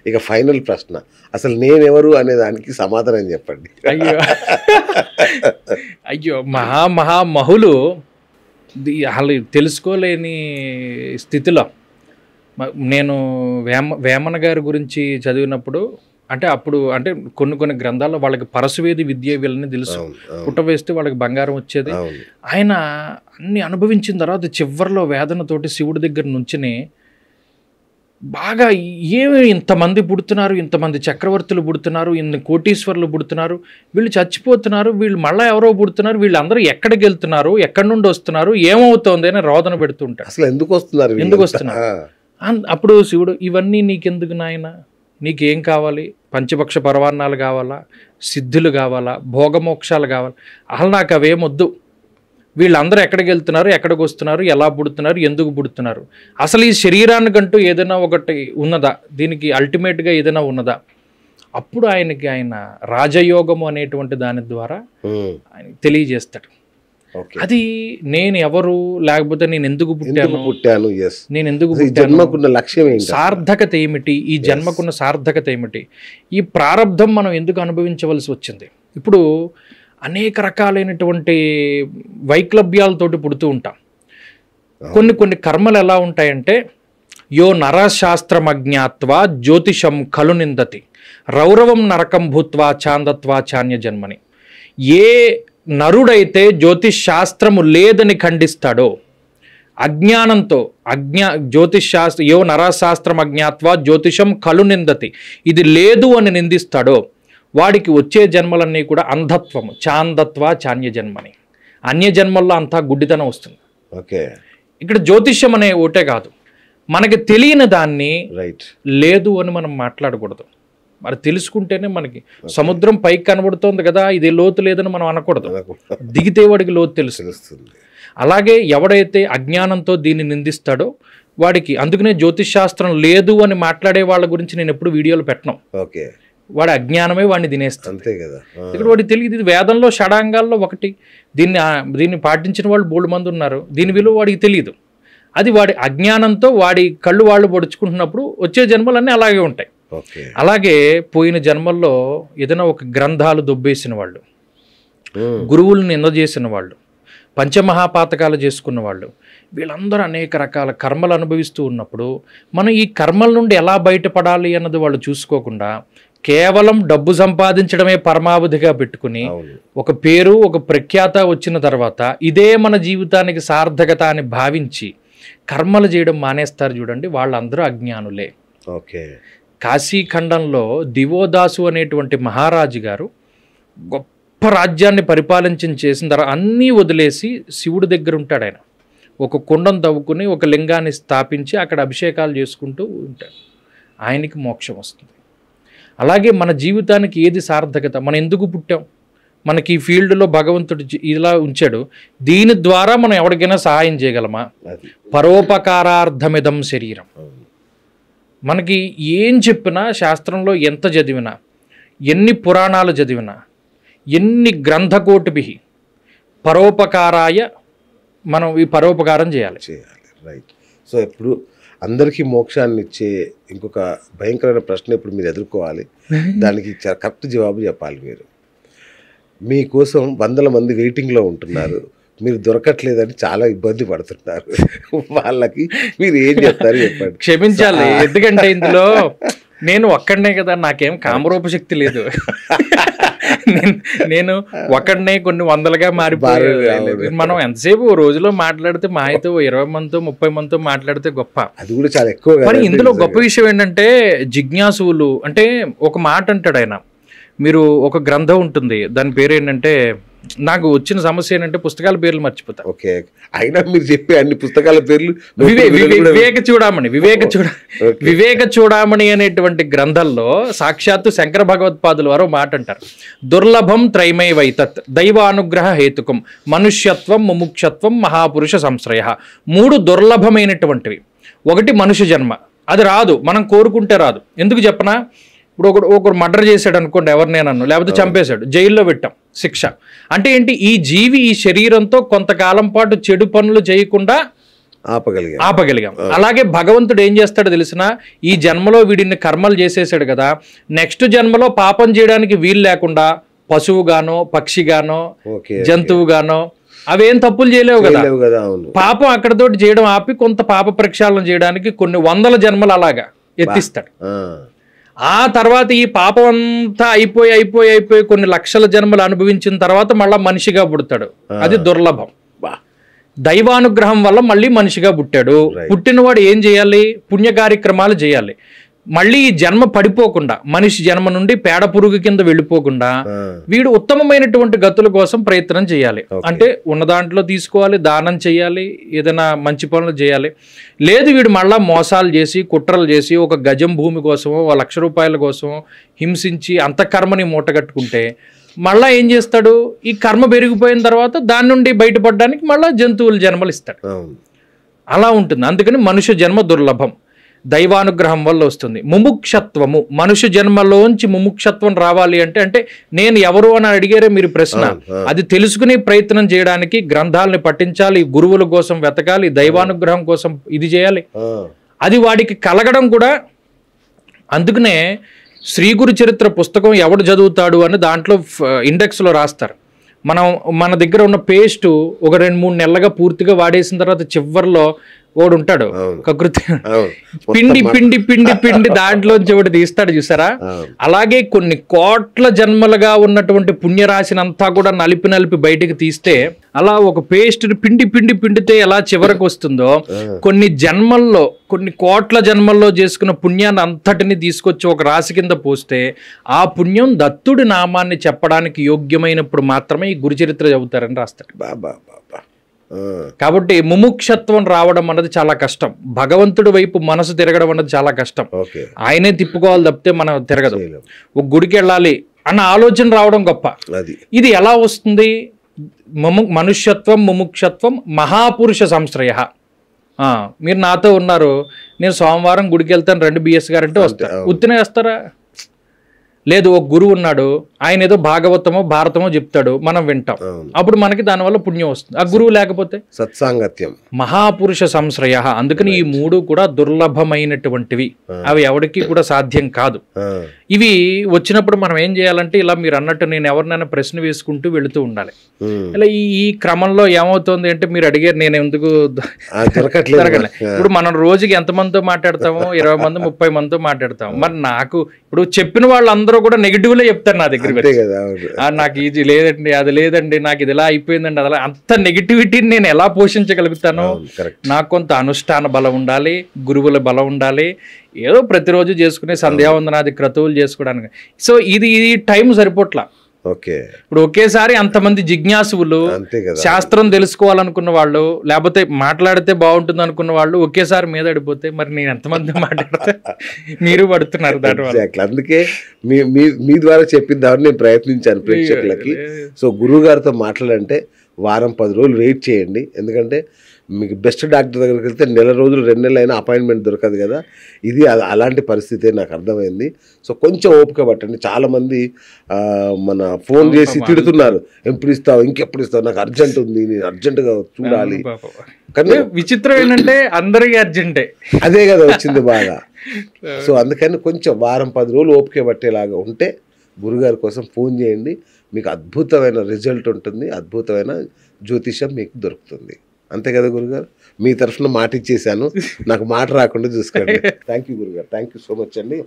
ఇక ఫైనల్ ప్రశ్న, అసలు నేనెవరు అనే దానికి సమాధానం చెప్పండి. అయ్యో అయ్యో మహులు వాళ్ళు తెలుసుకోలేని స్థితిలో. నేను వేమన గారి గురించి చదివినప్పుడు అప్పుడు కొన్ని గ్రంథాల్లో వాళ్ళకి పరశువేది విద్య వీళ్ళని తెలుసు, పుట్టవేస్తే వాళ్ళకి బంగారం వచ్చేది. ఆయన అన్ని అనుభవించిన తర్వాత చివరిలో వేదనతోటి శివుడి దగ్గర నుంచిని బాగా ఏమి ఇంతమంది పుడుతున్నారు, ఇంతమంది చక్రవర్తులు పుడుతున్నారు, ఇన్ని కోటీశ్వరులు పుడుతున్నారు, వీళ్ళు చచ్చిపోతున్నారు, వీళ్ళు మళ్ళీ ఎవరో పుడుతున్నారు, వీళ్ళందరూ ఎక్కడికి వెళ్తున్నారు, ఎక్కడి నుండి వస్తున్నారు, ఏమవుతోంది అని రోదన పెడుతుంటారు. అసలు ఎందుకు వస్తున్నారు. అప్పుడు శివుడు, ఇవన్నీ నీకెందుకు నాయన, నీకేం కావాలి, పంచపక్ష పరవాన్నాలు కావాలా, సిద్ధులు కావాలా, భోగమోక్షాలు కావాలా, అసలు నాకు అవేమొద్దు, వీళ్ళందరూ ఎక్కడికి వెళ్తున్నారు, ఎక్కడికి వస్తున్నారు, ఎలా పుడుతున్నారు, ఎందుకు పుడుతున్నారు, అసలు ఈ శరీరానికంటూ ఏదైనా ఒకటి ఉన్నదా, దీనికి అల్టిమేట్గా ఏదైనా ఉన్నదా. అప్పుడు ఆయన రాజయోగము అనేటువంటి దాని ద్వారా ఆయన తెలియజేస్తాడు. అది నేను ఎవరు, లేకపోతే నేను ఎందుకు పుట్టాను, నేను ఎందుకు జన్మకున్న లక్ష్యం ఏంటి, సార్థకత ఏమిటి, ఈ జన్మకున్న సార్థకత ఏమిటి, ఈ ప్రారంధం మనం ఎందుకు అనుభవించవలసి వచ్చింది. ఇప్పుడు అనేక రకాలైనటువంటి వైక్లభ్యాలతోటి పుడుతూ ఉంటాం. కొన్ని కర్మలు ఎలా ఉంటాయంటే, యో నరశాస్త్రం అజ్ఞాత్వా జ్యోతిషం ఖలు నిందతి రౌరవం నరకం భూత్వా చాందత్వా చాన్య జన్మని. ఏ నరుడైతే జ్యోతిష్ శాస్త్రము లేదని ఖండిస్తాడో, అజ్ఞానంతో జ్యోతిష్ శాస్త్ర యో నరశాస్త్రం అజ్ఞాత్వా జ్యోతిషం ఖలు నిందతి, ఇది లేదు అని నిందిస్తాడో వాడికి వచ్చే జన్మలన్నీ కూడా అంధత్వము, చాందత్వ చాన్య జన్మని. అన్య జన్మల్లో అంతా గుడ్డితనం వస్తుంది. ఓకే, ఇక్కడ జ్యోతిష్యం అనే ఒకటే కాదు, మనకి తెలియని దాన్ని లేదు అని మనం మాట్లాడకూడదు. మరి తెలుసుకుంటేనే మనకి సముద్రం పైకి కనబడుతోంది కదా, ఇది లోతు లేదని మనం అనకూడదు, దిగితే వాడికి లోతు తెలుస్తుంది. అలాగే ఎవడైతే అజ్ఞానంతో దీన్ని నిందిస్తాడో వాడికి, అందుకనే జ్యోతిష్ శాస్త్రం లేదు అని మాట్లాడే వాళ్ళ గురించి నేను ఎప్పుడు వీడియోలు పెట్టను. ఓకే, వాడి అజ్ఞానమే వాడిని తినేస్తుంది. అంతే కదా. ఇక్కడ వాడికి తెలియదు, ఇది వేదంలో షడాంగాల్లో ఒకటి, దీన్ని పాటించిన వాళ్ళు బోల్డ్ మంది ఉన్నారు, దీని విలువ వాడికి తెలియదు. అది వాడి అజ్ఞానంతో వాడి కళ్ళు వాళ్ళు పొడుచుకుంటున్నప్పుడు వచ్చే జన్మలన్నీ అలాగే ఉంటాయి. అలాగే పోయిన జన్మల్లో ఏదైనా ఒక గ్రంథాలు దొబ్బేసిన వాళ్ళు, గురువులను నిందజేసిన వాళ్ళు, పంచమహాపాతకాలు చేసుకున్న వాళ్ళు, వీళ్ళందరూ అనేక రకాల కర్మలు అనుభవిస్తూ ఉన్నప్పుడు మనం ఈ కర్మల నుండి ఎలా బయటపడాలి అన్నది వాళ్ళు చూసుకోకుండా కేవలం డబ్బు సంపాదించడమే పరమావధిగా పెట్టుకుని ఒక పేరు ఒక ప్రఖ్యాత వచ్చిన తర్వాత ఇదే మన జీవితానికి సార్థకత అని భావించి కర్మలు చేయడం మానేస్తారు చూడండి, వాళ్ళందరూ అజ్ఞానులే. ఓకే, కాశీఖండంలో దివోదాసు అనేటువంటి మహారాజు గారు గొప్ప రాజ్యాన్ని చేసిన తర్వాత అన్నీ వదిలేసి శివుడి దగ్గర ఉంటాడు. ఆయన ఒక కుండం తవ్వుకుని ఒక లింగాన్ని స్థాపించి అక్కడ అభిషేకాలు చేసుకుంటూ ఉంటాడు. ఆయనకి మోక్షం వస్తుంది. అలాగే మన జీవితానికి ఏది సార్థకత, మనం ఎందుకు పుట్టాం, మనకి ఈ ఫీల్డ్లో భగవంతుడు ఇలా ఉంచాడు, దీని ద్వారా మనం ఎవరికైనా సహాయం చేయగలమా, పరోపకారార్థమిదం శరీరం. మనకి ఏం చెప్పినా, శాస్త్రంలో ఎంత చదివినా, ఎన్ని పురాణాలు చదివినా, ఎన్ని గ్రంథకోటిభి పరోపకారాయ మనం ఈ పరోపకారం చేయాలి. రైట్. సో ఇప్పుడు అందరికీ మోక్షాన్ని ఇచ్చే ఇంకొక భయంకరమైన ప్రశ్న ఇప్పుడు మీరు ఎదుర్కోవాలి, దానికి కరెక్ట్ జవాబు చెప్పాలి. మీకోసం వందల మంది వెయిటింగ్లో ఉంటున్నారు, మీరు దొరకట్లేదని చాలా ఇబ్బంది పడుతున్నారు, వాళ్ళకి మీరు ఏం చెప్తారు చెప్పండి. క్షమించాలి, ఎందుకంటే ఇందులో నేను ఒక్కడనే కదా, నాకేం కామరూపశక్తి లేదు. నేను ఒకడనే కొన్ని వందలుగా మారిపోయాను. మనం ఎంతసేపు రోజులో మాట్లాడితే మా అయితే 20 మందితో 30 మందితో మాట్లాడితే గొప్ప, అది కూడా చాలా ఎక్కువ. మరి ఇందులో గొప్ప విషయం ఏంటంటే జిజ్ఞాసువులు అంటే ఒక మాట అంటాడు ఆయన, మీరు ఒక గ్రంథం ఉంటుంది, దాని పేరు ఏంటంటే, నాకు వచ్చిన సమస్య ఏంటంటే పుస్తకాల పేర్లు మర్చిపోతా. ఓకే, అయినా మీరు చెప్పే అన్ని పుస్తకాల పేర్లు వివేక చూడామణి అనేటువంటి గ్రంథంలో సాక్షాత్తు శంకర భగవత్పాదుల వారు మాట అంటారు, దుర్లభం త్రైమై వైతత్ దైవానుగ్రహ హేతుకం మనుష్యత్వం ముముక్షత్వం మహాపురుష సంశ్రయ. 3 దుర్లభమైనటువంటివి. ఒకటి మనుష్య జన్మ, అది రాదు, మనం కోరుకుంటే రాదు. ఎందుకు చెప్పనా, ఇప్పుడు ఒకరు మర్డర్ చేశాడు అనుకోండి, ఎవరినేనన్ను, లేకపోతే చంపేశాడు, జైల్లో పెట్టాం, శిక్ష. అంటే ఏంటి, ఈ జీవి ఈ శరీరంతో కొంతకాలం పాటు చెడు పనులు చేయకుండా ఆపగలిగాం. అలాగే భగవంతుడు ఏం చేస్తాడో తెలిసిన, ఈ జన్మలో వీడిని కర్మలు చేసేసాడు కదా, నెక్స్ట్ జన్మలో పాపం చేయడానికి వీలు లేకుండా పశువుగానో పక్షిగానో జంతువుగానో అవేం తప్పులు చేయలేవు కదా, పాపం అక్కడతోటి చేయడం ఆపి కొంత పాప ప్రక్షాళన చేయడానికి కొన్ని వందల జన్మలు అలాగా ఎత్తిస్తాడు. ఆ తర్వాత ఈ పాపం అంతా అయిపోయి కొన్ని లక్షల జన్మలు అనుభవించిన తర్వాత మళ్ళా మనిషిగా పుడతాడు. అది దుర్లభం. దైవానుగ్రహం వల్ల మళ్ళీ మనిషిగా పుట్టాడు. పుట్టినవాడు ఏం చేయాలి? పుణ్య కార్యక్రమాలు చేయాలి. మళ్ళీ ఈ జన్మ పడిపోకుండా, మనిషి జన్మ నుండి పేడ పురుగు కింద వెళ్ళిపోకుండా వీడు ఉత్తమమైనటువంటి గతుల కోసం ప్రయత్నం చేయాలి. అంటే ఉన్న దాంట్లో తీసుకోవాలి, దానం చేయాలి, ఏదైనా మంచి పనులు చేయాలి. లేదు వీడు మళ్ళా మోసాలు చేసి కుట్రలు చేసి ఒక గజం భూమి కోసమో ₹1,00,000 కోసమో హింసించి అంతఃకర్మని మూటగట్టుకుంటే మళ్ళా ఏం చేస్తాడు? ఈ కర్మ పెరిగిపోయిన తర్వాత దాని నుండి బయటపడడానికి మళ్ళా జంతువుల జన్మలు ఇస్తాడు. అలా ఉంటుంది. అందుకని మనుష్య జన్మ దుర్లభం, దైవానుగ్రహం వల్ల వస్తుంది. ముముక్షత్వము, మనుష్య జన్మలోంచి ముముక్షత్వం రావాలి అంటే నేను ఎవరు అని అడిగారే మీరు ప్రశ్న, అది తెలుసుకునే ప్రయత్నం చేయడానికి గ్రంథాలని పఠించాలి, గురువుల కోసం వెతకాలి, దైవానుగ్రహం కోసం ఇది చేయాలి. అది వాడికి కలగడం కూడా. అందుకనే శ్రీ గురు చరిత్ర పుస్తకం ఎవడు చదువుతాడు అని దాంట్లో ఇండెక్స్లో రాస్తారు. మన దగ్గర ఉన్న పేస్ట్ ఒక 2-3 నెలలుగా పూర్తిగా వాడేసిన తర్వాత చివరిలో ఓడు ఉంటాడు కకృతి పిండి పిండి పిండి పిండి దాంట్లోంచి ఒకటి తీస్తాడు చూసారా. అలాగే కొన్ని కోట్ల జన్మలుగా ఉన్నటువంటి పుణ్యరాశినంతా కూడా నలిపి బయటికి తీస్తే అలా ఒక పేస్ట్ పిండి పిండి పిండితే ఎలా చివరకు వస్తుందో, కొన్ని జన్మల్లో కొన్ని కోట్ల జన్మల్లో చేసుకున్న పుణ్యాన్ని అంతటిని తీసుకొచ్చి ఒక రాశి కింద పోస్తే ఆ పుణ్యం దత్తుడి నామాన్ని చెప్పడానికి యోగ్యమైనప్పుడు మాత్రమే ఈ గురుచరిత్ర చదువుతారని రాస్తారు. కాబట్టి ముముక్షత్వం రావడం అన్నది చాలా కష్టం. భగవంతుడి వైపు మనసు తిరగడం అన్నది చాలా కష్టం. ఆయనే తిప్పుకోవాలి తప్పితే మనం తిరగదు. ఒక గుడికి వెళ్ళాలి అన్న ఆలోచన రావడం గొప్ప. ఇది ఎలా వస్తుంది? మనుష్యత్వం, ముముక్షత్వం, మహాపురుష సంశ్రయ. మీరు నాతో ఉన్నారు, నేను సోమవారం గుడికి వెళ్తాను రండి బిఎస్ గారు అంటే వస్తారు. ఉత్తినే వస్తారా? లేదు, ఒక గురువు ఉన్నాడు, ఆయన ఏదో భాగవతమో భారతమో చెప్తాడు, మనం వింటాం, అప్పుడు మనకి దానివల్ల పుణ్యం వస్తుంది. ఆ గురువు లేకపోతే సత్సాంగత్యం, మహాపురుష సంశ్రయ. అందుకని ఈ 3 కూడా దుర్లభమైనటువంటివి, అవి ఎవరికి కూడా సాధ్యం కాదు. ఇవి వచ్చినప్పుడు మనం ఏం చేయాలంటే ఇలా మీరు అన్నట్టు నేను ఎవరినైనా ప్రశ్న వేసుకుంటూ వెళుతూ ఉండాలి. ఇలా ఈ క్రమంలో ఏమవుతుంది అంటే మీరు అడిగారు నేను ఎందుకు దొరకట్లేదు. ఇప్పుడు మనం రోజుకి ఎంతమందితో మాట్లాడతామో 20 మంది 30 మందితో మాట్లాడతాం. మరి నాకు ఇప్పుడు చెప్పిన వాళ్ళందరూ కూడా నెగిటివ్లే చెప్తారు నా దగ్గర. నాకు ఇది లేదండి, అది లేదండి, నాకు ఇది ఇలా అయిపోయిందండి, అలా అంత నెగిటివిటీని నేను ఎలా పోషించగలుగుతాను? నాకు కొంత అనుష్ఠాన బలం ఉండాలి, గురువుల బలం ఉండాలి, ఏదో ప్రతిరోజు చేసుకునే సంధ్యావందనాది క్రతువులు చేసుకోవడానికి. సో ఇది టైం సరిపోట్లా. ఇప్పుడు ఒకేసారి అంతమంది జిజ్ఞాసువులు, శాస్త్రం తెలుసుకోవాలనుకున్న వాళ్ళు, లేకపోతే మాట్లాడితే బాగుంటుంది అనుకున్న వాళ్ళు ఒకేసారి మీద పడిపోతే మరి నేను ఎంతమంది మాట్లాడితే మీరు పడుతున్నారు దానివల్ల. అందుకే మీ ద్వారా చెప్పిద్దామని నేను ప్రయత్నించాను ప్రేక్షకులకి. సో గురువు గారితో మాట్లాడంటే వారం 10 రోజులు వెయిట్ చేయండి. ఎందుకంటే మీకు బెస్ట్ డాక్టర్ దగ్గరికి వెళ్తే 1 నెల రోజులు 2 నెలలు అయినా అపాయింట్మెంట్ దొరకదు కదా. ఇది అలాంటి పరిస్థితే నాకు అర్థమైంది. సో కొంచెం ఓపిక పట్టండి. చాలామంది మన ఫోన్ చేసి తిడుతున్నారు, ఎప్పుడు ఇస్తావు, ఇంకెప్పుడు ఇస్తావు, నాకు అర్జెంట్ ఉంది, నేను అర్జెంటుగా చూడాలి. కానీ విచిత్రం ఏంటంటే అందరికీ అర్జెంటే, అదే కదా వచ్చింది బాగా. సో అందుకని కొంచెం వారం 10 రోజులు ఓపిక పట్టేలాగా ఉంటే గురుగారి కోసం ఫోన్ చేయండి. మీకు అద్భుతమైన రిజల్ట్ ఉంటుంది, అద్భుతమైన జ్యోతిషం మీకు దొరుకుతుంది. అంతే కదా గురుగారు? మీ తరఫున మాట ఇచ్చేసాను, నాకు మాట రాకుండా చూసుకోండి. థ్యాంక్ యూ గురుగారు, థ్యాంక్ యూ సో మచ్ అండి.